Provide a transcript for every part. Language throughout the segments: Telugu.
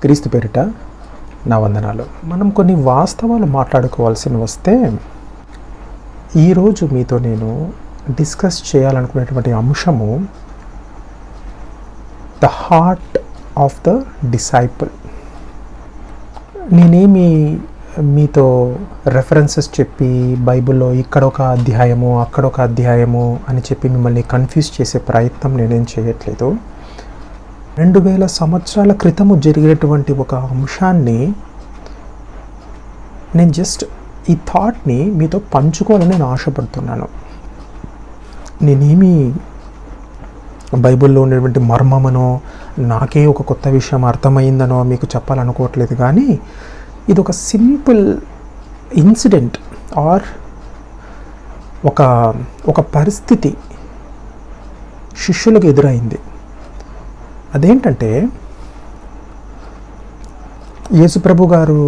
క్రీస్తు పేరిట నా వందనాలు. మనం కొన్ని వాస్తవాలు మాట్లాడుకోవాల్సి వస్తే, ఈరోజు మీతో నేను డిస్కస్ చేయాలనుకునేటువంటి అంశము the heart of the disciple. నేనేమి మీతో రెఫరెన్సెస్ చెప్పి బైబిల్లో ఇక్కడొక అధ్యాయము అక్కడొక అధ్యాయము అని చెప్పి మిమ్మల్ని కన్ఫ్యూజ్ చేసే ప్రయత్నం నేనేం చేయట్లేదు. 2000 సంవత్సరాల క్రితము జరిగినటువంటి ఒక అంశాన్ని నేను జస్ట్ ఈ థాట్ని మీతో పంచుకోవాలని నేను ఆశపడుతున్నాను. నేనేమి బైబిల్లో ఉన్నటువంటి మర్మమనో నాకే ఒక కొత్త విషయం అర్థమైందనో మీకు చెప్పాలనుకోవట్లేదు, కానీ ఇది ఒక సింపుల్ ఇన్సిడెంట్ ఆర్ ఒక పరిస్థితి శిష్యులకు ఎదురైంది. అదేంటంటే, యేసుప్రభు గారు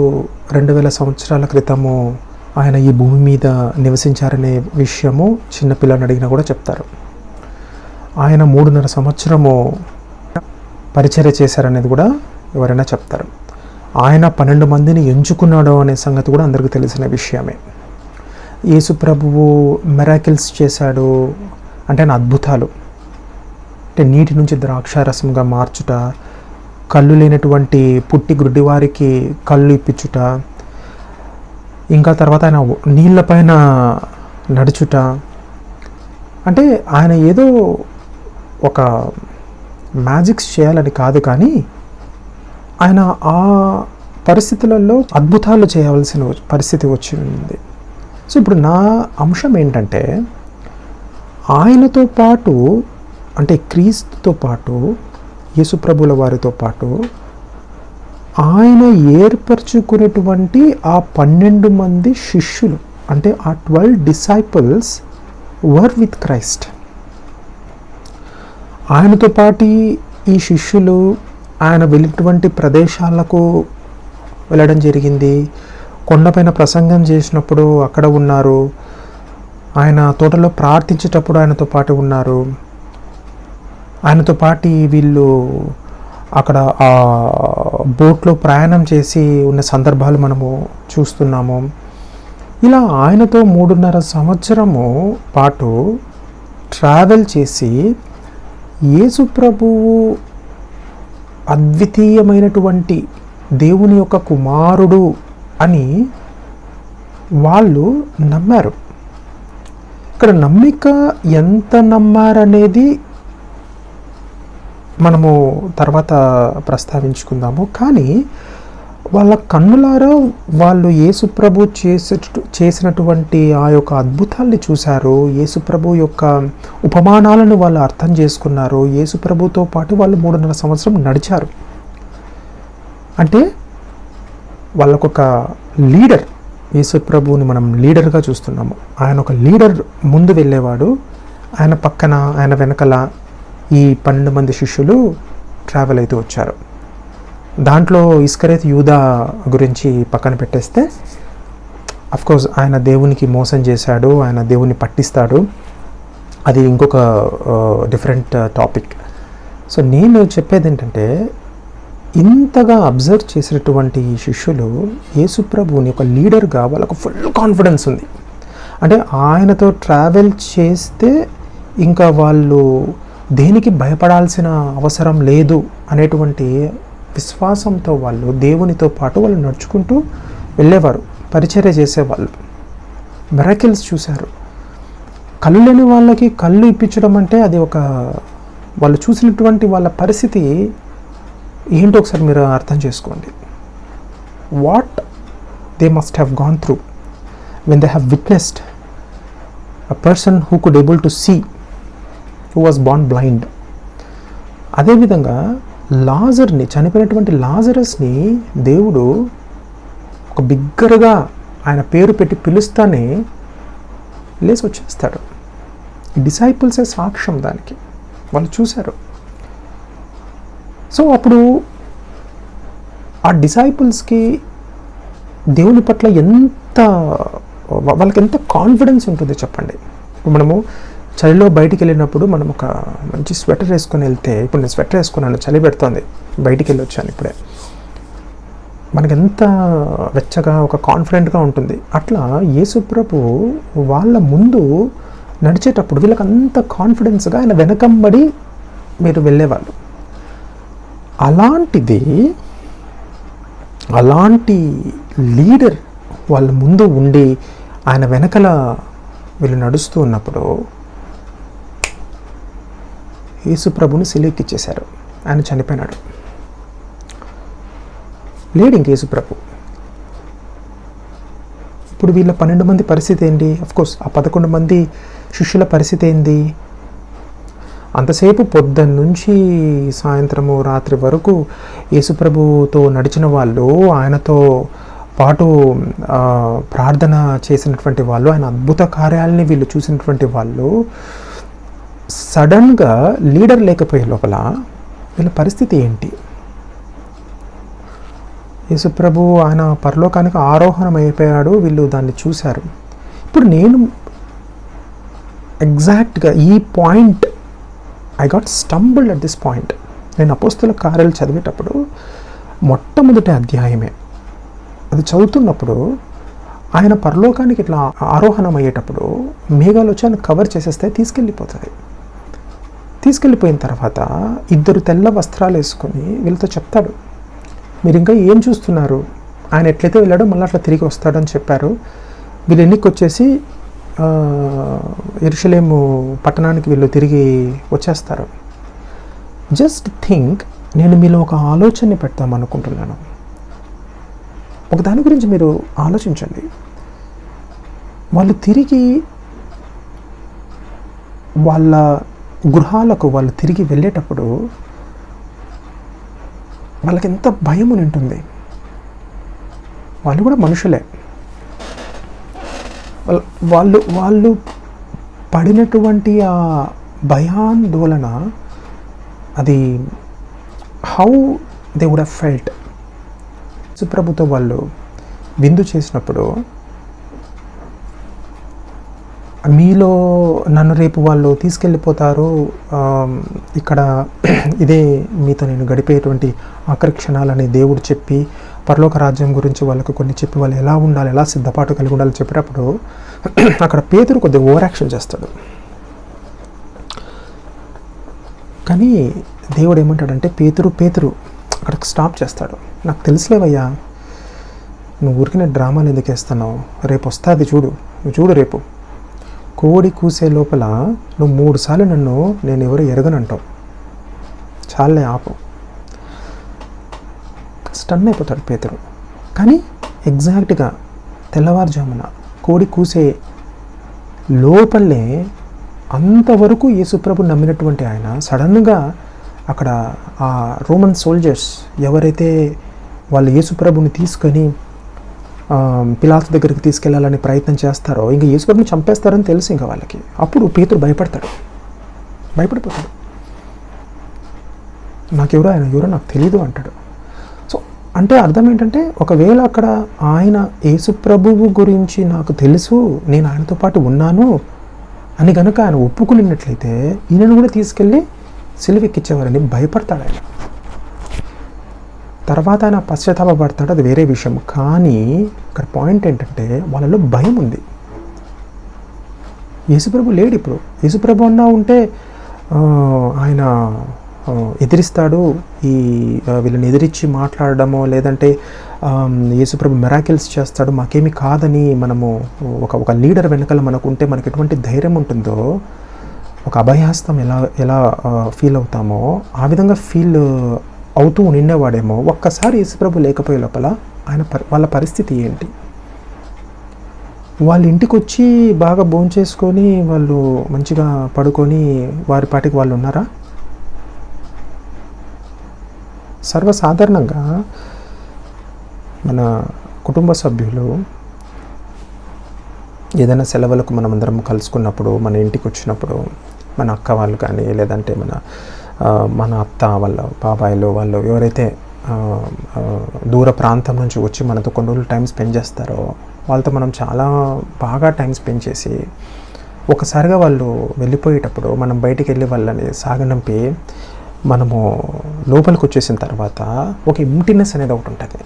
2000 సంవత్సరాల క్రితము ఆయన ఈ భూమి మీద నివసించారనే విషయము చిన్నపిల్లని అడిగినా కూడా చెప్తారు. ఆయన 3.5 సంవత్సరము పరిచర్య చేశారనేది కూడా ఎవరైనా చెప్తారు. ఆయన 12 మందిని ఎంచుకున్నాడు అనే సంగతి కూడా అందరికీ తెలిసిన విషయమే. యేసుప్రభువు మిరాకిల్స్ చేశాడు అంటే ఆయన అద్భుతాలు, అంటే నీటి నుంచి ద్రాక్షారసంగా మార్చుట, కళ్ళు లేనటువంటి పుట్టి గుడ్డివారికి కళ్ళు ఇప్పించుట, ఇంకా తర్వాత ఆయన నీళ్ళపైన నడుచుట. అంటే ఆయన ఏదో ఒక మ్యాజిక్స్ చేయాలని కాదు, కానీ ఆయన ఆ పరిస్థితులలో అద్భుతాలు చేయవలసిన పరిస్థితి వచ్చింది. సో ఇప్పుడు నా అంశం ఏంటంటే, ఆయనతో పాటు అంటే క్రీస్తుతో పాటు యేసుప్రభుల వారితో పాటు ఆయన ఏర్పరచుకునేటువంటి ఆ 12 మంది శిష్యులు, అంటే ఆ 12 డిసైపుల్స్ వర్ విత్ క్రైస్ట్. ఆయనతో పాటు ఈ శిష్యులు ఆయన వెళ్ళినటువంటి ప్రదేశాలకు వెళ్ళడం జరిగింది. కొండపైన ప్రసంగం చేసినప్పుడు అక్కడ ఉన్నారు. ఆయన తోటలో ప్రార్థించేటప్పుడు ఆయనతో పాటు ఉన్నారు. ఆయనతో పాటు వీళ్ళు అక్కడ ఆ బోట్లో ప్రయాణం చేసి ఉన్న సందర్భాలు మనము చూస్తున్నాము. ఇలా ఆయనతో 3.5 సంవత్సరము పాటు ట్రావెల్ చేసి యేసుప్రభువు అద్వితీయమైనటువంటి దేవుని యొక్క కుమారుడు అని వాళ్ళు నమ్మారు. ఇక్కడ నమ్మిక ఎంత నమ్మారనేది మనము తర్వాత ప్రస్తావించుకుందాము. కానీ వాళ్ళ కన్నులారా వాళ్ళు యేసుప్రభు చేసినటువంటి ఆ యొక్క అద్భుతాల్ని చూశారు. యేసుప్రభు యొక్క ఉపమానాలను వాళ్ళు అర్థం చేసుకున్నారు. యేసుప్రభుతో పాటు వాళ్ళు 3.5 సంవత్సరం నడిచారు. అంటే వాళ్ళకొక లీడర్, యేసుప్రభుని మనం లీడర్గా చూస్తున్నాము. ఆయన ఒక లీడర్ ముందు వెళ్ళేవాడు, ఆయన పక్కన ఆయన వెనకల ఈ 12 మంది శిష్యులు ట్రావెల్ అవుతూ వచ్చారు. దాంట్లో ఇస్కరియోతు యూదా గురించి పక్కన పెట్టేస్తే, అఫ్కోర్స్ ఆయన దేవునికి మోసం చేశాడు, ఆయన దేవుని పట్టిస్తాడు, అది ఇంకొక డిఫరెంట్ టాపిక్. సో నేను చెప్పేది ఏంటంటే, ఇంతగా అబ్జర్వ్ చేసినటువంటి ఈ శిష్యులు యేసుప్రభుని ఒక లీడర్గా వాళ్ళకు ఫుల్ కాన్ఫిడెన్స్ ఉంది. అంటే ఆయనతో ట్రావెల్ చేస్తే ఇంకా వాళ్ళు దేనికి భయపడాల్సిన అవసరం లేదు అనేటువంటి విశ్వాసంతో వాళ్ళు దేవునితో పాటు వాళ్ళు నడుచుకుంటూ వెళ్ళేవారు, పరిచర్య చేసేవాళ్ళు. మిరాకిల్స్ చూశారు. కళ్ళు లేని వాళ్ళకి కళ్ళు ఇప్పించడం అంటే అది ఒక, వాళ్ళు చూసినటువంటి వాళ్ళ పరిస్థితి ఏంటో ఒకసారి మీరు అర్థం చేసుకోండి. What they must have gone through when they have witnessed a person who could able to see, who was born blind. అదేవిధంగా లాజర్ని, చనిపోయినటువంటి లాజరస్ని దేవుడు ఒక బిగ్గరగా ఆయన పేరు పెట్టి పిలుస్తానే లేచి వచ్చేస్తాడు. డిసైపుల్సే సాక్ష్యం దానికి, వాళ్ళు చూశారు. సో అప్పుడు ఆ డిసైపుల్స్కి దేవుని పట్ల వాళ్ళకి ఎంత కాన్ఫిడెన్స్ ఉంటుంది చెప్పండి. ఇప్పుడు మనము చలిలో బయటికి వెళ్ళినప్పుడు మనం ఒక మంచి స్వెటర్ వేసుకొని వెళ్తే, ఇప్పుడు నేను స్వెటర్ వేసుకున్నాను, చలి పెడుతోంది, బయటికి వెళ్ళి వచ్చాను ఇప్పుడే. మనకెంత వెచ్చగా ఒక కాన్ఫిడెంట్గా ఉంటుంది. అట్లా యేసుప్రభు వాళ్ళ ముందు నడిచేటప్పుడు వీళ్ళకి అంత కాన్ఫిడెన్స్గా ఆయన వెనకంబడి మీరు వెళ్ళేవాళ్ళు. అలాంటి లీడర్ వాళ్ళ ముందు ఉండి ఆయన వెనకల వీళ్ళు నడుస్తూ ఉన్నప్పుడు యేసుప్రభుని సిలువెక్కిచ్చేశారు. ఆయన చనిపోయినాడు. లేడు ఇంక యేసుప్రభు. ఇప్పుడు వీళ్ళ 12 మంది పరిస్థితి ఏంటి? అఫ్కోర్స్ ఆ 11 మంది శిష్యుల పరిస్థితి ఏంది? అంతసేపు పొద్దున్న నుంచి సాయంత్రము రాత్రి వరకు యేసుప్రభుతో నడిచిన వాళ్ళు, ఆయనతో పాటు ప్రార్థన చేసినటువంటి వాళ్ళు, ఆయన అద్భుత కార్యాలని వీళ్ళు చూసినటువంటి వాళ్ళు, సడన్గా లీడర్ లేకపోయే లోపల వీళ్ళ పరిస్థితి ఏంటి? యేసుప్రభు ఆయన పరలోకానికి ఆరోహణం అయిపోయాడు. వీళ్ళు దాన్ని చూశారు. ఇప్పుడు నేను ఎగ్జాక్ట్గా ఈ point I got stumbled at this point. నేను అపోస్తుల కార్యాలు చదివేటప్పుడు మొట్టమొదటి అధ్యాయమే అది చదువుతున్నప్పుడు ఆయన పరలోకానికి ఇట్లా ఆరోహణం అయ్యేటప్పుడు మేఘాలు వచ్చి ఆయన కవర్ చేసేస్తే తీసుకెళ్ళిపోతుంది. తీసుకెళ్ళిపోయిన తర్వాత 2 తెల్ల వస్త్రాలు వేసుకొని వీళ్ళతో చెప్తాడు, మీరు ఇంకా ఏం చూస్తున్నారు? ఆయన ఎట్లయితే వెళ్ళాడో మళ్ళీ అట్లా తిరిగి వస్తాడని చెప్పారు. వీళ్ళు ఎన్నికి వచ్చేసి యెరూషలేము పట్టణానికి వీళ్ళు తిరిగి వచ్చేస్తారు. జస్ట్ థింక్, నేను మీలో ఒక ఆలోచనని పెడతాం అనుకుంటున్నాను. ఒక దాని గురించి మీరు ఆలోచించండి. వాళ్ళు తిరిగి వాళ్ళ గృహాలకు వాళ్ళు తిరిగి వెళ్ళేటప్పుడు వాళ్ళకి ఎంత భయం ఉంటుంది. వాళ్ళు కూడా మనుషులే. వాళ్ళు పడినటువంటి ఆ భయాందోళన, అది how they would have felt. యేసుప్రభుతో వాళ్ళు విందు చేసినప్పుడు, మీలో నన్ను రేపు వాళ్ళు తీసుకెళ్ళిపోతారు, ఇక్కడ ఇదే మీతో నేను గడిపేటువంటి ఆఖరి క్షణాలని దేవుడు చెప్పి పరలోక రాజ్యం గురించి వాళ్ళకు కొన్ని చెప్పి వాళ్ళు ఎలా ఉండాలి, ఎలా సిద్ధపాటు కలిగి ఉండాలని చెప్పేటప్పుడు అక్కడ పేతురు కొద్దిగా ఓవర్ యాక్షన్ చేస్తాడు. కానీ దేవుడు ఏమంటాడంటే, పేతురు అక్కడికి స్టాప్ చేస్తాడు. నాకు తెలుసులేవయ్యా, నువ్వు ఊరికి డ్రామాలు ఎందుకు వేస్తున్నావు? రేపు వస్తుంది చూడు, నువ్వు చూడు, రేపు కోడి కూసే లోపల నువ్వు 3 సార్లు నన్ను నేను ఎవరు ఎరగనంటావు. చాలే ఆపు. స్టన్ అయిపోతాడు పేతురు. కానీ ఎగ్జాక్ట్గా తెల్లవారుజామున కోడి కూసే లోపలే అంతవరకు యేసుప్రభు నమ్మినటువంటి ఆయన సడన్గా అక్కడ ఆ రోమన్ సోల్జర్స్ ఎవరైతే వాళ్ళు యేసుప్రభుని తీసుకొని పిలాతు దగ్గరికి తీసుకెళ్లాలని ప్రయత్నం చేస్తారో, ఇంకా యేసుప్రభుని చంపేస్తారని తెలుసు ఇంకా వాళ్ళకి. అప్పుడు పేతురు భయపడిపోతాడు. ఆయన ఎవరో నాకు తెలీదు అంటాడు. సో అంటే అర్థం ఏంటంటే, ఒకవేళ అక్కడ ఆయన యేసుప్రభువు గురించి నాకు తెలుసు, నేను ఆయనతో పాటు ఉన్నాను అని కనుక ఆయన ఒప్పుకున్నట్లయితే ఈయనను కూడా తీసుకెళ్ళి సిలువెక్కించేవారని భయపడతాడు ఆయన. తర్వాత ఆయన పశ్చాత్తాపడతాడు, అది వేరే విషయం. కానీ ఇక్కడ పాయింట్ ఏంటంటే, వాళ్ళలో భయం ఉంది. యేసుప్రభు లేడు. ఇప్పుడు యేసుప్రభు అన్నా ఉంటే ఆయన ఎదిరిస్తాడు, వీళ్ళని ఎదిరించి మాట్లాడడమో, లేదంటే యేసుప్రభు మిరాకిల్స్ చేస్తాడు, మాకేమీ కాదని మనము ఒక లీడర్ వెనకాల మనకు ఉంటే మనకు ఎటువంటి ధైర్యం ఉంటుందో, ఒక అభయహస్తం ఎలా ఫీల్ అవుతామో ఆ విధంగా ఫీల్ అవుతూ నిండేవాడేమో. ఒక్కసారి యేసుప్రభు లేకపోయే లోపల వాళ్ళ పరిస్థితి ఏంటి? వాళ్ళ ఇంటికి వచ్చి బాగా భోంచేసుకొని వాళ్ళు మంచిగా పడుకొని వారి పాటికి వాళ్ళు ఉన్నారా? సర్వసాధారణంగా మన కుటుంబ సభ్యులు ఏదైనా సెలవులకు మనమందరం కలుసుకున్నప్పుడు, మన ఇంటికి వచ్చినప్పుడు, మన అక్క వాళ్ళు కానీ, లేదంటే మన అత్త వాళ్ళ బాబాయిలు వాళ్ళు ఎవరైతే దూర ప్రాంతం నుంచి వచ్చి మనతో కొన్ని రోజులు టైం స్పెండ్ చేస్తారో, వాళ్ళతో మనం చాలా బాగా టైం స్పెండ్ చేసి ఒకసారిగా వాళ్ళు వెళ్ళిపోయేటప్పుడు మనం బయటికి వెళ్ళి వాళ్ళని సాగనంపి మనము లోపలికి వచ్చేసిన తర్వాత ఒక ఎంప్టీనెస్ అనేది ఒకటి ఉంటుంది.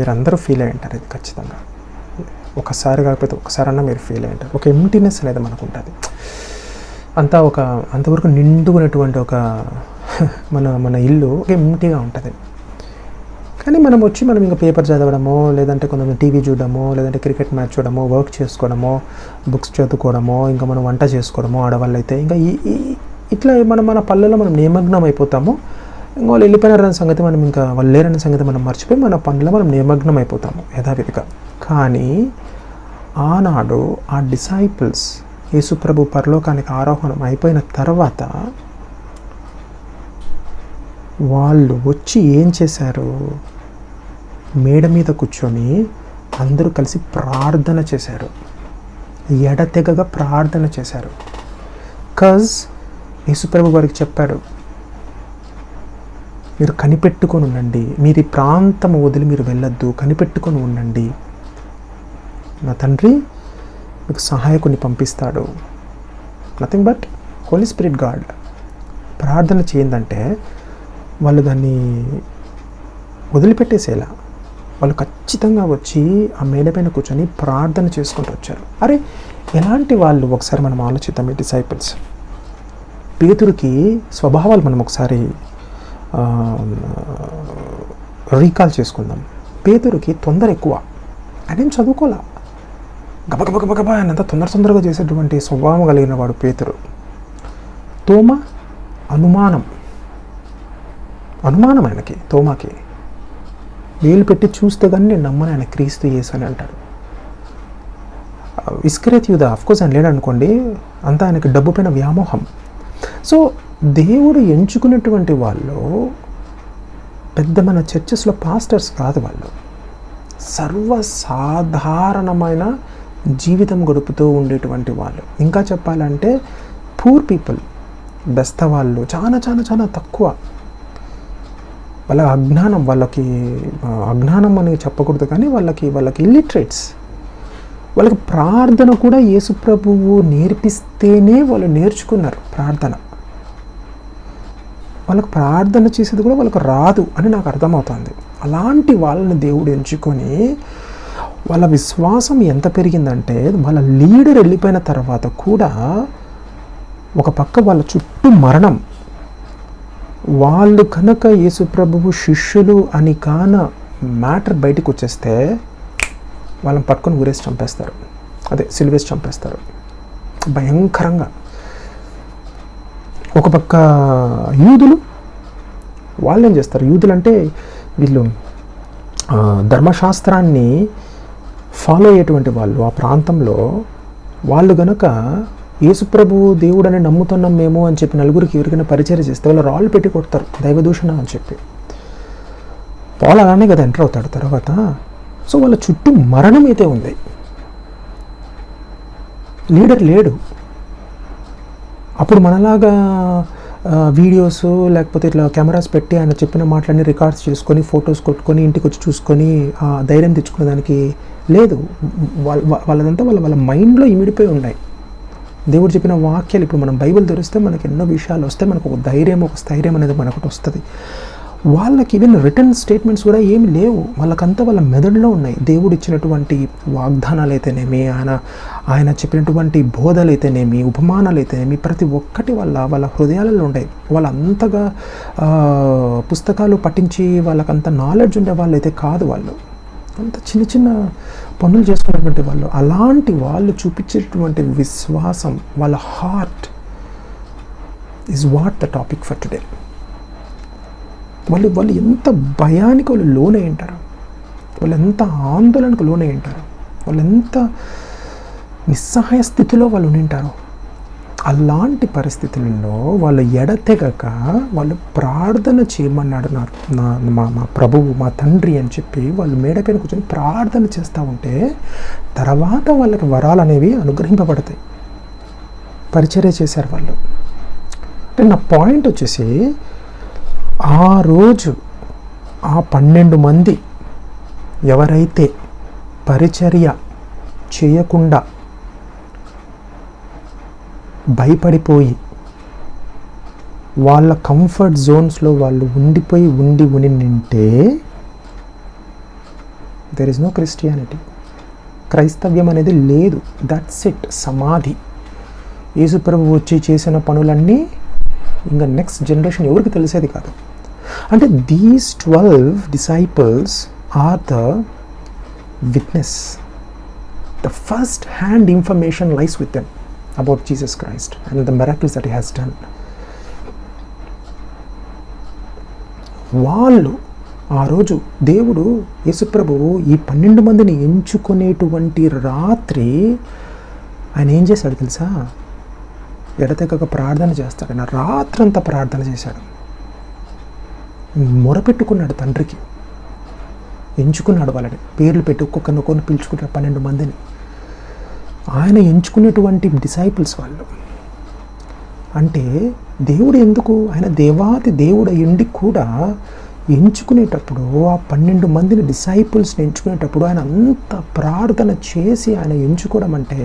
మీరందరూ ఫీల్ అయ్యి ఉంటారు ఇది ఖచ్చితంగా. ఒకసారి కాకపోతే ఒకసారన్నా మీరు ఫీల్ అయ్యి ఉంటారు. ఒక ఎంటీనెస్ అనేది మనకు ఉంటుంది. అంతవరకు నిండుకున్నటువంటి ఒక మన ఇల్లు ఒక ఎంటీగా ఉంటుంది. కానీ మనం ఇంకా పేపర్ చదవడమో, లేదంటే కొంతమంది టీవీ చూడడమో, లేదంటే క్రికెట్ మ్యాచ్ చూడడమో, వర్క్ చేసుకోవడమో, బుక్స్ చదువుకోవడమో, ఇంకా మనం వంట చేసుకోవడమో, ఆడవాళ్ళు అయితే ఇంకా ఇట్లా మన పనులలో మనం నిమగ్నం అయిపోతాము. ఇంకా వాళ్ళు వెళ్ళిపోయినారన్న సంగతి వాళ్ళు లేరన్న సంగతి మనం మర్చిపోయి మన పనుల్లో మనం నిమగ్నం అయిపోతాము యథావిధిగా. కానీ ఆనాడు ఆ డిసైపుల్స్ యేసుప్రభు పరలోకానికి ఆరోహణం అయిపోయిన తర్వాత వాళ్ళు వచ్చి ఏం చేశారు? మేడ మీద కూర్చొని అందరూ కలిసి ప్రార్థన చేశారు. ఎడతెగగా ప్రార్థన చేశారు. యేసుప్రభు వారికి చెప్పాడు, మీరు కనిపెట్టుకొని ఉండండి, మీరు ఈ ప్రాంతం వదిలి మీరు వెళ్ళొద్దు, కనిపెట్టుకొని ఉండండి, నా తండ్రి మీకు సహాయకుని పంపిస్తాడు. Nothing but holy spirit God. ప్రార్థన చేయందంటే వాళ్ళు దాన్ని వదిలిపెట్టేసేలా వాళ్ళు ఖచ్చితంగా వచ్చి ఆ మేడపైన కూర్చొని ప్రార్థన చేసుకుంటూ వచ్చారు. అరే ఎలాంటి వాళ్ళు ఒకసారి మనం ఆలోచిద్దాం. ఈ డిసైపుల్స్, పేతురుకి స్వభావాలు మనం ఒకసారి రీకాల్ చేసుకుందాం. పేతురుకి తొందర ఎక్కువ. ఆయన ఏం చదువుకోలే, గబగబగబగబా ఆయనంతా తొందరగా చేసేటువంటి స్వభావం కలిగిన వాడు పేతురు. తోమ అనుమానం ఆయనకి, తోమాకి వేలు పెట్టి చూస్తే కానీ నేను నమ్మను ఆయన క్రీస్తు యేసు అని అంటాడు. ఇస్కరియోతు యూదా ఆఫ్కోర్స్ ఆయన లేడు అనుకోండి, అంతా ఆయనకి డబ్బు పైన వ్యామోహం. సో దేవుడు ఎంచుకున్నటువంటి వాళ్ళు మన చర్చెస్లో పాస్టర్స్ కాదు, వాళ్ళు సర్వసాధారణమైన జీవితం గడుపుతూ ఉండేటువంటి వాళ్ళు. ఇంకా చెప్పాలంటే పూర్ పీపుల్, బెస్త వాళ్ళు, చాలా చాలా చాలా తక్కువ. వాళ్ళ అజ్ఞానం అని చెప్పకూడదు, కానీ వాళ్ళకి ఇల్లిటరేట్స్. వాళ్ళకి ప్రార్థన కూడా యేసుప్రభువు నేర్పిస్తేనే వాళ్ళు నేర్చుకున్నారు ప్రార్థన. వాళ్ళకి ప్రార్థన చేసేది కూడా వాళ్ళకి రాదు అని నాకు అర్థమవుతుంది. అలాంటి వాళ్ళని దేవుడు ఎంచుకొని వాళ్ళ విశ్వాసం ఎంత పెరిగిందంటే వాళ్ళ లీడర్ వెళ్ళిపోయిన తర్వాత కూడా ఒక పక్క వాళ్ళ చుట్టూ మరణం. వాళ్ళు కనుక యేసుప్రభువు శిష్యులు అని మ్యాటర్ బయటకు వచ్చేస్తే వాళ్ళని పట్టుకొని ఊరేసి చంపేస్తారు, సిలువేసి చంపేస్తారు భయంకరంగా. ఒక పక్క యూదులు, వాళ్ళు ఏం చేస్తారు? యూదులు అంటే వీళ్ళు ధర్మశాస్త్రాన్ని ఫాలో అయ్యేటువంటి వాళ్ళు. ఆ ప్రాంతంలో వాళ్ళు గనక యేసుప్రభు దేవుడని నమ్ముతున్నాం మేము అని చెప్పి నలుగురికి ఎవరికైనా పరిచయం చేస్తే వాళ్ళు రాళ్ళు పెట్టి కొడతారు, దైవదూషణ అని చెప్పి. పాల్ అలానే కదా ఎంటర్ అవుతాడు తర్వాత. సో వాళ్ళ చుట్టూ మరణం అయితే ఉంది, లీడర్ లేడు. అప్పుడు మనలాగా వీడియోస్ లేకపోతే ఇట్లా కెమెరాస్ పెట్టి ఆయన చెప్పిన మాటలన్నీ రికార్డ్స్ చేసుకొని ఫొటోస్ కొట్టుకొని ఇంటికి వచ్చి చూసుకొని ధైర్యం తెచ్చుకునే దానికి లేదు. వాళ్ళదంతా వాళ్ళ మైండ్లో ఇమిడిపోయి ఉన్నాయి. దేవుడు చెప్పిన వాక్యాలు ఇప్పుడు మనం బైబిల్ తెరిస్తే మనకి ఎన్నో విషయాలు వస్తాయి, మనకు ఒక ధైర్యం, ఒక స్థైర్యం అనేది మనకు వస్తుంది. వాళ్ళకి ఈవెన్ రిటర్న్ స్టేట్మెంట్స్ కూడా ఏమి లేవు, వాళ్ళకంతా వాళ్ళ మెదడులో ఉన్నాయి. దేవుడు ఇచ్చినటువంటి వాగ్దానాలు అయితేనేమి, ఆయన చెప్పినటువంటి బోధలు అయితేనేమి, ఉపమానాలు అయితేనేమి, ప్రతి ఒక్కటి వాళ్ళ హృదయాలలో ఉంటాయి. వాళ్ళంతగా పుస్తకాలు పఠించి వాళ్ళకంత నాలెడ్జ్ ఉండే వాళ్ళు అయితే కాదు, వాళ్ళు అంత చిన్న చిన్న పనులు చేసుకున్నటువంటి వాళ్ళు. అలాంటి వాళ్ళు చూపించేటువంటి విశ్వాసం, వాళ్ళ heart is what the topic for today. వాళ్ళు ఎంత భయానికి వాళ్ళు లోనై ఉంటారు, వాళ్ళు ఎంత ఆందోళనకు లోనై ఉంటారు, వాళ్ళు ఎంత నిస్సహాయ స్థితిలో వాళ్ళు ఉంటారు. అలాంటి పరిస్థితుల్లో వాళ్ళు ఎడతెగక వాళ్ళు ప్రార్థన చేయమన్నాడు మా ప్రభువు, మా తండ్రి అని చెప్పి వాళ్ళు మేడపైన కూర్చొని ప్రార్థన చేస్తూ ఉంటే తర్వాత వాళ్ళకి వరాలు అనేవి అనుగ్రహింపబడతాయి. పరిచర్య చేశారు వాళ్ళు. అంటే నా పాయింట్ వచ్చేసి, ఆ రోజు ఆ 12 మంది ఎవరైతే పరిచర్య చేయకుండా భయపడిపోయి వాళ్ళ కంఫర్ట్ జోన్స్లో వాళ్ళు ఉండి నింటే దెర్ ఇస్ నో క్రిస్టియానిటీ. క్రైస్తవ్యం అనేది లేదు. That's it. సమాధి. యేసుప్రభు వచ్చి చేసిన పనులన్నీ ఇంకా నెక్స్ట్ జనరేషన్ ఎవరికి తెలిసేది కాదు. అంటే these 12 disciples are the witness. The first hand information lies with them about Jesus Christ and the miracles that he has done. వాళ్ళు ఆ రోజు దేవుడు యేసుప్రభువు ఈ 12 మందిని ఎంచుకునేటువంటి రాత్రి ఆయన ఏం చేశాడు తెలుసా? ఎడతెగక ప్రార్థన చేస్తాడు. ఆయన రాత్రంతా ప్రార్థన చేశాడు. మొరపెట్టుకున్నాడు తండ్రికి. ఎంచుకున్నాడు వాళ్ళని, పేర్లు పెట్టి ఒక్కొక్కరిని పిలుచుకుంటాడు 12 మందిని. ఆయన ఎంచుకునేటువంటి డిసైపుల్స్ వాళ్ళు. అంటే దేవుడు ఎందుకు, ఆయన దేవాది దేవుడు అయ్యుండి కూడా ఎంచుకునేటప్పుడు ఆ 12 మందిని డిసైపుల్స్ని ఎంచుకునేటప్పుడు ఆయన అంత ప్రార్థన చేసి ఆయన ఎంచుకోవడం అంటే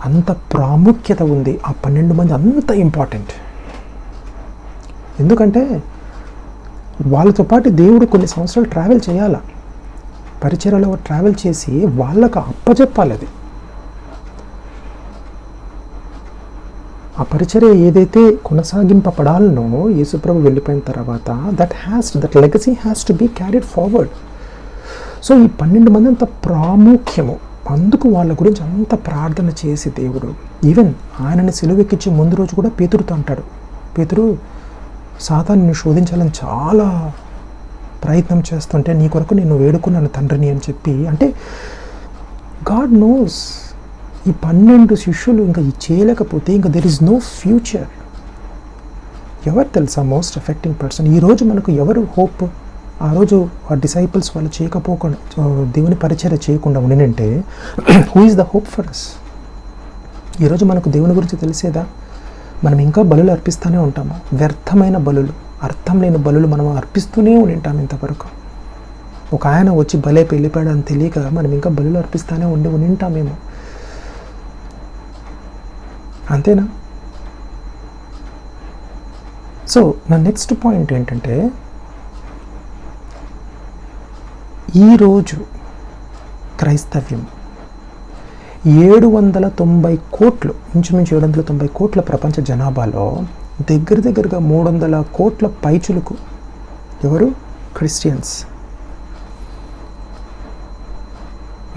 అంత ప్రాముఖ్యత ఉంది. ఆ 12 మంది అంత ఇంపార్టెంట్. ఎందుకంటే వాళ్ళతో పాటు దేవుడు కొన్ని సంవత్సరాలు ట్రావెల్ చేయాలా, పరిచర్యలో ట్రావెల్ చేసి వాళ్ళకు అప్పచెప్పాలి. అది ఆ పరిచర్య ఏదైతే కొనసాగింపబడాలనో యేసుప్రభు వెళ్ళిపోయిన తర్వాత that legacy has to be carried forward. So ఈ 12 మంది అంత ప్రాముఖ్యము. అందుకు వాళ్ళ గురించి అంత ప్రార్థన చేసి దేవుడు ఈవెన్ ఆయనని సిలువెక్కించి ముందు రోజు కూడా పేతురుతో అంటాడు, పేతురు సాతాన్ని శోధించాలని చాలా ప్రయత్నం చేస్తుంటే నీ కొరకు నేను వేడుకున్నాను తండ్రిని అని చెప్పి. అంటే గాడ్ నోస్ ఈ 12 శిష్యులు ఇంకా చేయలేకపోతే ఇంకా దెర్ ఇస్ నో ఫ్యూచర్. ఎవరు తెలుసా మోస్ట్ ఎఫెక్టింగ్ పర్సన్? ఈరోజు మనకు ఎవరు హోప్? ఆ రోజు ఆ డిసైపుల్స్ వాళ్ళు చేయకపోకుండా, దేవుని పరిచర్య చేయకుండా ఉండినంటే who is the hope for us? ఈరోజు మనకు దేవుని గురించి తెలిసేదా? మనం ఇంకా బలులు అర్పిస్తూనే ఉంటాము. వ్యర్థమైన బలులు, అర్థం లేని బలులు మనం అర్పిస్తూనే ఉంటాం ఇంతవరకు. ఒక ఆయన వచ్చి బలే వెళ్ళిపోయాడు అని తెలియక మనం ఇంకా బలులు అర్పిస్తూనే ఉంటామేమో. అంతేనా? సో నా నెక్స్ట్ పాయింట్ ఏంటంటే, ఈరోజు క్రైస్తవ్యం 790 కోట్లు, ఇంచుమించు 790 కోట్ల ప్రపంచ జనాభాలో దగ్గరగా 300 కోట్ల పైచులకు ఎవరు? Christians.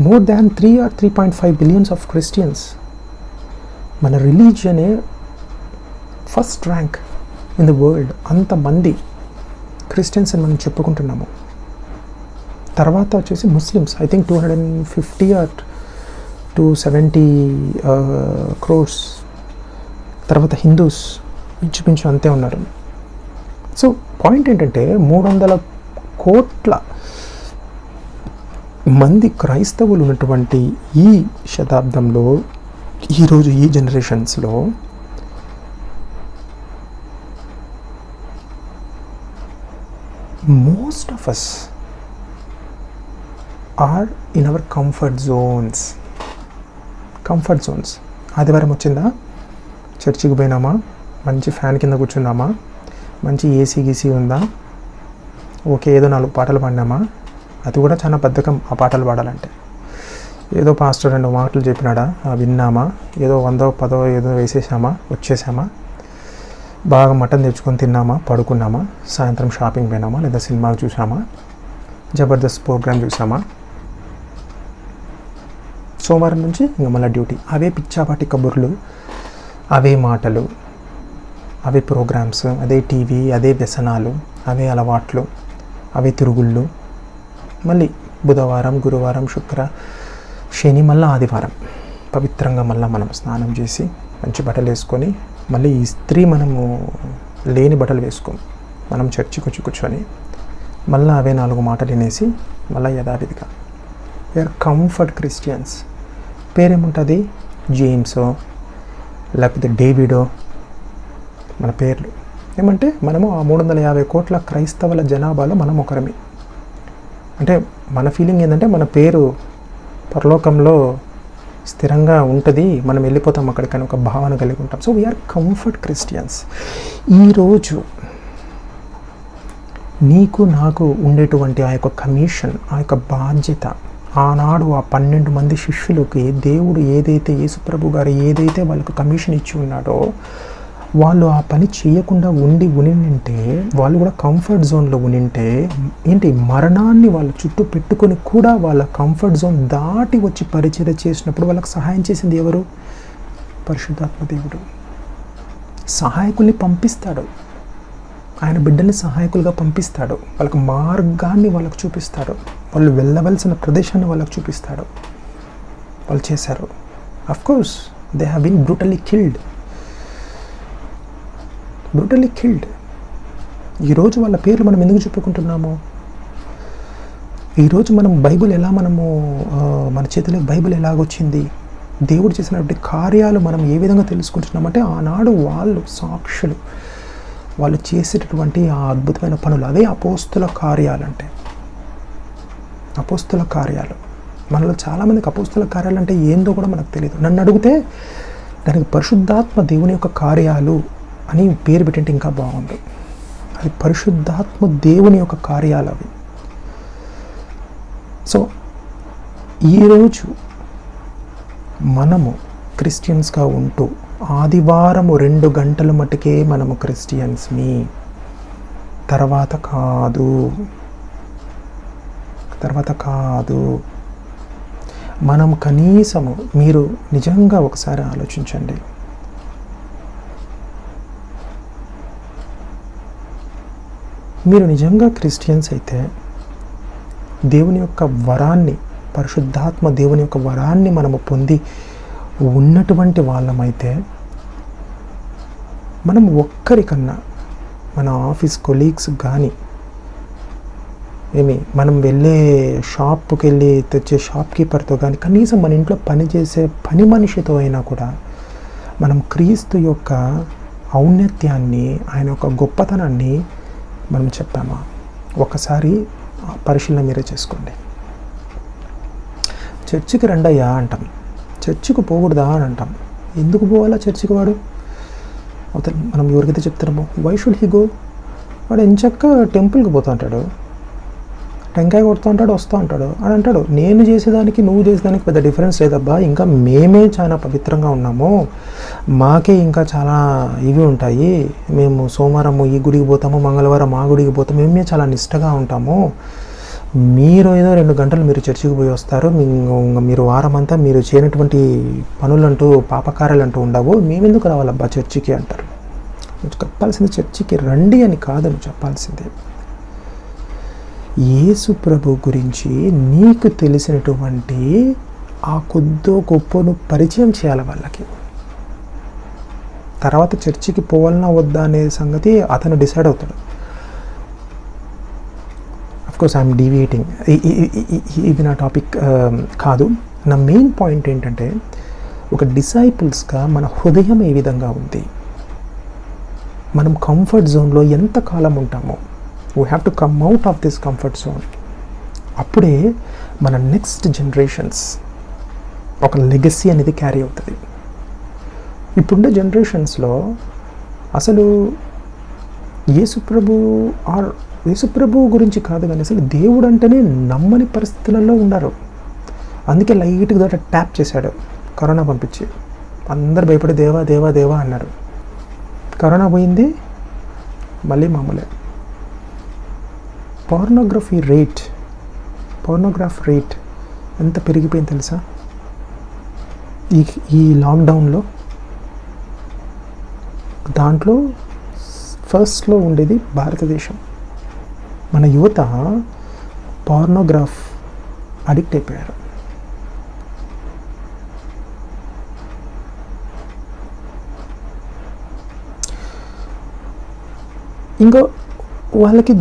More than 3 or 3.5 billions of Christians. మన రిలీజియనే first rank in the world. అంతమంది క్రిస్టియన్స్ అని మనం చెప్పుకుంటున్నాము. తర్వాత వచ్చేసి Muslims, I think 250 or 270 crores. తర్వాత హిందూస్ ఇంచుమించు అంతే ఉన్నారు. సో పాయింట్ ఏంటంటే 300 కోట్ల మంది క్రైస్తవులు ఉన్నటువంటి ఈ శతాబ్దంలో, ఈరోజు ఈ జనరేషన్స్లో most of us are in our comfort zones. ఆదివారం వచ్చిందా, చర్చికి పోయినామా, మంచి ఫ్యాన్ కింద కూర్చున్నామా, మంచి ఏసీ గీసీ ఉందా, ఓకే ఏదో 4 పాటలు పాడినామా. అది కూడా చాలా బద్ధకం ఆ పాటలు పాడాలంటే. ఏదో పాస్టర్ 2 మాటలు చెప్పినాడా, విన్నామా, ఏదో 100 10 ఏదో వేసేసామా, వచ్చేసామా, బాగా మటన్ తెచ్చుకొని తిన్నామా, పడుకున్నామా, సాయంత్రం షాపింగ్ పోయినామా, లేదా సినిమాలు చూసామా, జబర్దస్త్ ప్రోగ్రామ్ చూసామా, సోమవారం నుంచి ఇంకా మళ్ళీ డ్యూటీ. అవే పిచ్చాపాటి కబుర్లు, అవే మాటలు, అవే ప్రోగ్రామ్స్, అదే టీవీ, అదే వ్యసనాలు, అవే అలవాట్లు, అవే తిరుగుళ్ళు. మళ్ళీ బుధవారం, గురువారం, శని, మళ్ళీ ఆదివారం పవిత్రంగా మళ్ళీ మనం స్నానం చేసి మంచి బట్టలు వేసుకొని, మళ్ళీ ఈ స్త్రీ మనము లేని బట్టలు వేసుకోము, మనం చర్చికి వచ్చి కూర్చొని మళ్ళీ అవే 4 మాటలు వినేసి మళ్ళీ యథావిధిగా వీఆర్ కంఫర్ట్ క్రిస్టియన్స్. పేరేముంటుంది? జేమ్సో లేకపోతే డేవిడో మన పేర్లు. ఏమంటే మనము ఆ 350 కోట్ల క్రైస్తవుల జనాభాలో మనం ఒకరమే. అంటే మన ఫీలింగ్ ఏంటంటే మన పేరు పరలోకంలో స్థిరంగా ఉంటుంది, మనం వెళ్ళిపోతాం అక్కడికని ఒక భావన కలిగి ఉంటాం. So we are comfort Christians. ఈరోజు నీకు నాకు ఉండేటువంటి ఆ యొక్క కమిషన్, ఆ యొక్క బాధ్యత, ఆనాడు ఆ 12 మంది శిష్యులకి దేవుడు ఏదైతే, యేసుప్రభు గారు ఏదైతే వాళ్ళకు కమిషన్ ఇచ్చి ఉన్నాడో, వాళ్ళు ఆ పని చేయకుండా ఉనింటే, వాళ్ళు కూడా కంఫర్ట్ జోన్లో ఉనింటే మరణాన్ని వాళ్ళ చుట్టూ పెట్టుకొని కూడా వాళ్ళ కంఫర్ట్ జోన్ దాటి వచ్చి పరిచర్య చేసినప్పుడు వాళ్ళకి సహాయం చేసింది ఎవరు? పరిశుద్ధాత్మ దేవుడు. సహాయకుల్ని పంపిస్తాడు, ఆయన బిడ్డల్ని సహాయకులుగా పంపిస్తాడు, వాళ్ళకి మార్గాన్ని వాళ్ళకు చూపిస్తాడు, వాళ్ళు వెళ్ళవలసిన ప్రదేశాన్ని వాళ్ళకు చూపిస్తాడు. వాళ్ళు చేశారు. Of course they have been brutally killed. ఈరోజు వాళ్ళ పేర్లు మనం ఎందుకు చెప్పుకుంటున్నాము? ఈరోజు మనం బైబిల్ ఎలా మన చేతిలో బైబిల్ ఎలాగొచ్చింది, దేవుడు చేసినటువంటి కార్యాలు మనం ఏ విధంగా తెలుసుకుంటున్నామంటే, ఆనాడు వాళ్ళు సాక్షులు, వాళ్ళు చేసేటటువంటి ఆ అద్భుతమైన పనులు, అదే అపోస్తుల కార్యాలు. అంటే అపోస్తుల కార్యాలు, మనలో చాలామందికి అపోస్తుల కార్యాలు అంటే ఏందో కూడా మనకు తెలియదు. నన్ను అడిగితే దానికి పరిశుద్ధాత్మ దేవుని యొక్క కార్యాలు అని పేరు పెట్టింటే ఇంకా బాగుంది. అది పరిశుద్ధాత్మ దేవుని యొక్క కార్యాలు అవి. సో ఈరోజు మనము క్రిస్టియన్స్గా ఉంటూ ఆదివారము 2 గంటల మట్టుకే మనము క్రిస్టియన్స్ని, తర్వాత కాదు. మనం కనీసము, మీరు నిజంగా ఒకసారి ఆలోచించండి, మీరు నిజంగా క్రిస్టియన్స్ అయితే దేవుని యొక్క వరాన్ని, పరిశుద్ధాత్మ దేవుని యొక్క వరాన్ని మనము పొంది ఉన్నటువంటి వాళ్ళమైతే, మనం ఒక్కరికన్నా, మన ఆఫీస్ కొలీగ్స్ కానీ, మనం వెళ్ళే షాప్కి వెళ్ళి తెచ్చే షాప్ కీపర్తో కానీ, కనీసం మన ఇంట్లో పనిచేసే పని మనిషితో అయినా కూడా మనం క్రీస్తు యొక్క ఔన్నత్యాన్ని, ఆయన యొక్క గొప్పతనాన్ని మనం చెప్పామా? ఒకసారి పరిశీలన మీరే చేసుకోండి. చర్చికి రండయ్యా అంటాం, చర్చికి పోకూడదా అని అంటాం. ఎందుకు పోవాలా చర్చికి? వాడు మనం ఎవరికైతే చెప్తామో వై షుడ్ హీ గో, వాడు ఎంచక్క టెంపుల్కి పోతూ ఉంటాడు, టెంకాయ కొడుతూ ఉంటాడు, వస్తూ ఉంటాడు అని అంటాడు. నేను చేసేదానికి నువ్వు చేసేదానికి పెద్ద డిఫరెన్స్ లేదబ్బా, ఇంకా మేమే చాలా పవిత్రంగా ఉన్నాము, మాకే ఇంకా చాలా ఇవి ఉంటాయి, మేము సోమవారం ఈ గుడికి పోతాము, మంగళవారం ఆ గుడికి పోతాము, మేమే చాలా నిష్టగా ఉంటాము, మీరు ఏదో 2 గంటలు మీరు చర్చికి పోయి వస్తారు, మీరు వారం అంతా మీరు చేయనటువంటి పనులంటూ పాపకార్యాలు అంటూ ఉండవు, మేమెందుకు రావాలబ్బా చర్చికి అంటారు. నువ్వు చెప్పాల్సింది చర్చికి రండి అని కాదు, నువ్వు చెప్పాల్సిందే యేసు ప్రభు గురించి నీకు తెలిసినటువంటి ఆ కొద్దో గొప్పను పరిచయం చేయాలి వాళ్ళకి. తర్వాత చర్చికి పోవాలన్నా వద్దా అనే సంగతి అతను డిసైడ్ అవుతాడు. అఫ్కోర్స్ ఐఎమ్ డీవియేటింగ్, ఇది నా టాపిక్ కాదు. నా మెయిన్ పాయింట్ ఏంటంటే, ఒక డిసైపుల్స్గా మన హృదయం ఏ విధంగా ఉంది, మనం కంఫర్ట్ జోన్లో ఎంతకాలం ఉంటామో, we have to come out of this comfort zone. అప్పుడే మన నెక్స్ట్ జనరేషన్స్ ఒక లెగసీ అనేది క్యారీ అవుతుంది. ఇప్పుడుండే జనరేషన్స్లో అసలు యేసుప్రభు గురించి కాదు కానీ అసలు దేవుడు అంటేనే నమ్మని పరిస్థితులలో ఉన్నారు. అందుకే లైట్గా ట్యాప్ చేశాడు కరోనా పంపించి, అందరు భయపడి దేవా దేవా దేవా అన్నారు. కరోనా పోయింది, మళ్ళీ మామూలే. పోర్నోగ్రఫీ రేట్ ఎంత పెరిగిపోయింది తెలుసా ఈ లాక్డౌన్లో? దాంట్లో ఫస్ట్లో ఉండేది భారతదేశం. మన యువత పోర్నోగ్రాఫ్ అడిక్ట్ అయిపోయారు. ఇంకో వాళ్ళకి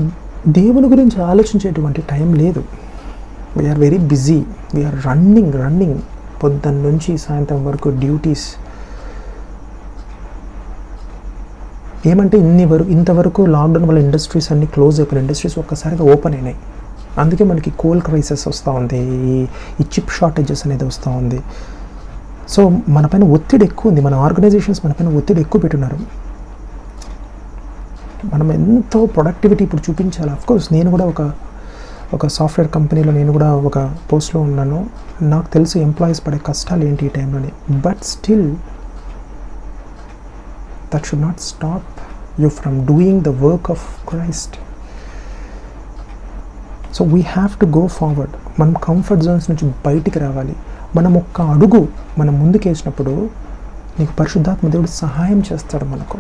దేవుని గురించి ఆలోచించేటువంటి టైం లేదు. We are very busy, we are running పొద్దున్న నుంచి సాయంత్రం వరకు డ్యూటీస్. ఏమంటే ఇంతవరకు లాక్డౌన్ వల్ల ఇండస్ట్రీస్ అన్నీ క్లోజ్ అయిపోయిన ఇండస్ట్రీస్ ఒక్కసారిగా ఓపెన్ అయినాయి. అందుకే మనకి కోల్ క్రైసిస్ వస్తూ ఉంది, ఈ చిప్ షార్టేజెస్ అనేది వస్తూ ఉంది. సో మన పైన ఒత్తిడి ఎక్కువ ఉంది, మన ఆర్గనైజేషన్స్ మన పైన ఒత్తిడి ఎక్కువ పెట్టున్నారు. మనం ఎంతో ప్రొడక్టివిటీ ఇప్పుడు చూపించాలి. అఫ్కోర్స్ నేను కూడా ఒక సాఫ్ట్వేర్ కంపెనీలో నేను కూడా ఒక పోస్ట్లో ఉన్నాను. నాకు తెలుసు ఎంప్లాయీస్ పడే కష్టాలు ఏంటి ఈ టైంలోని. But still that should not stop you from doing the work of Christ. So we have to go forward. మనం కంఫర్ట్ జోన్స్ నుంచి బయటికి రావాలి. మనం ఒక్క అడుగు మనం ముందుకేసినప్పుడు నీకు పరిశుద్ధాత్మ దేవుడు సహాయం చేస్తాడు మనకు.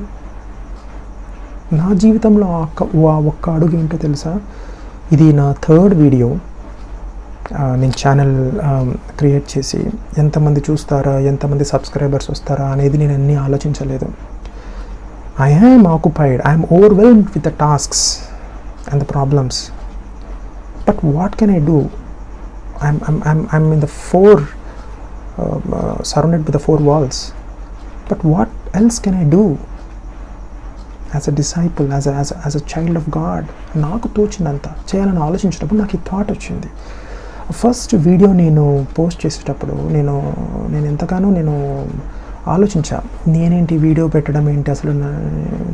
నా జీవితంలో ఆ ఒక్క అడుగు ఏంటో తెలుసా? ఇది నా 3rd వీడియో. నేను ఛానల్ క్రియేట్ చేసి ఎంతమంది చూస్తారా, ఎంతమంది సబ్స్క్రైబర్స్ వస్తారా అనేది నేను అన్నీ ఆలోచించలేదు. I am occupied, I'm overwhelmed with the tasks and the problems. But what can I do? I'm in the surrounded with the 4 walls. But what else can I do as a disciple, as a child of God? నాకు తోచినంత చేయాలని ఆలోచించినప్పుడు నాకు ఈ థాట్ వచ్చింది. ఫస్ట్ వీడియో నేను పోస్ట్ చేసేటప్పుడు నేను ఎంతగానో ఆలోచించా, నేనేంటి వీడియో పెట్టడం ఏంటి, అసలు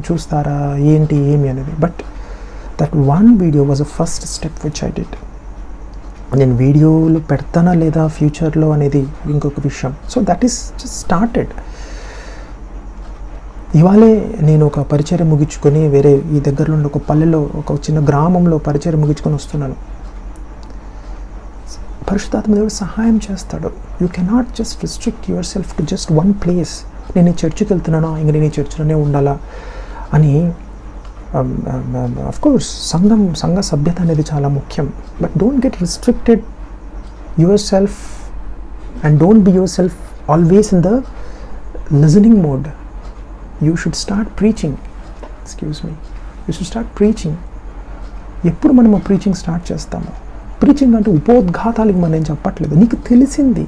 చూస్తారా ఏంటి ఏమి అనేది. But that one video was a first step which I did. నేను వీడియోలు పెడతానా లేదా ఫ్యూచర్లో అనేది ఇంకొక విషయం. So that is just started. ఇవాళే నేను ఒక పరిచర్య ముగించుకొని వేరే ఈ దగ్గరలో ఉన్న ఒక పల్లెలో ఒక చిన్న గ్రామంలో పరిచర్య ముగించుకొని వస్తున్నాను. పరిశుద్ధాత్మ దేవుడు సహాయం చేస్తాడు. You cannot just restrict your self to just one place. నేను ఈ చర్చికి వెళ్తున్నానా, ఇంక నేను ఈ చర్చిలోనే ఉండాలా అని. అఫ్కోర్స్ సంఘ సభ్యత అనేది చాలా ముఖ్యం. But don't get restricted your self and don't be your self always in the listening mode. You should start preaching. You should start preaching. ఎప్పుడు మనము ప్రీచింగ్ స్టార్ట్ చేస్తాము? ప్రీచింగ్ అంటే ఉపోద్ఘాతాలకు మనం ఏం చెప్పట్లేదు. నీకు తెలిసింది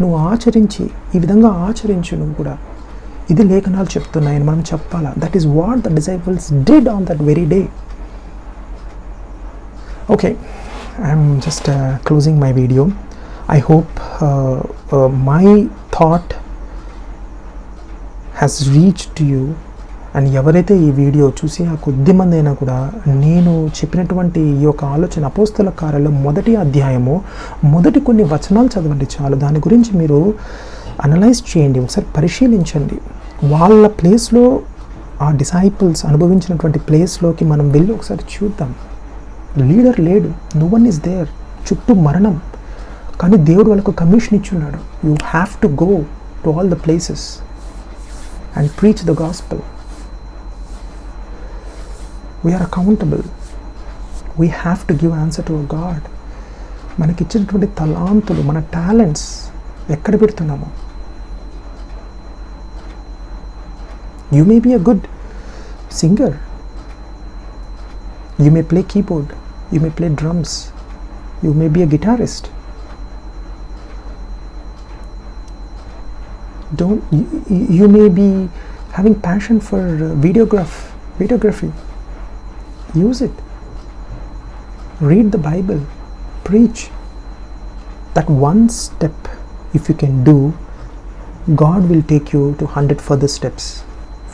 నువ్వు ఆచరించి, ఈ విధంగా ఆచరించు నువ్వు కూడా. ఇది లేఖనాలు చెప్తున్నాయని మనం చెప్పాలా. That is what the disciples did on that very day. Okay, I'm just closing my video. I hope my thought has reached to you. And ఎవరైతే ఈ వీడియో చూసి ఆ కొద్ది మంది అయినా కూడా నేను చెప్పినటువంటి ఈ యొక్క ఆలోచన, అపోస్తల కార్యాలు 1వ అధ్యాయము మొదటి కొన్ని వచనాలు చదవండి చాలు. దాని గురించి మీరు అనలైజ్ చేయండి, ఒకసారి పరిశీలించండి. వాళ్ళ ప్లేస్లో, ఆ డిసైపుల్స్ అనుభవించినటువంటి ప్లేస్లోకి మనం వెళ్ళి ఒకసారి చూద్దాం. లీడర్ లేడు, నో వన్ ఈస్ దేర్, చుట్టూ మరణం. కానీ దేవుడు వాళ్ళకు కమిషన్ ఇచ్చున్నాడు. You have to go to all the places and preach the gospel. We are accountable. We have to give answer to our God. మనకి ఇచ్చినటువంటి తలాంతులు, మన టాలెంట్స్ ఎక్కడ పెడుతున్నాము? You may be a good singer. You may play keyboard. You may play drums. You may be a guitarist. You may be having passion for videography. Use it. Read the Bible. Preach. That one step, if you can do, God will take you to 100 further steps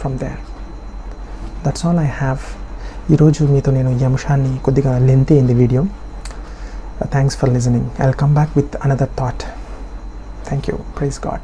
from there. That's all I have. ఈరోజు మీతో నేను ఈ అంశాన్ని కొద్దిగా లెంతీ అయింది video. Thanks for listening. I'll come back with another thought. Thank you. Praise God.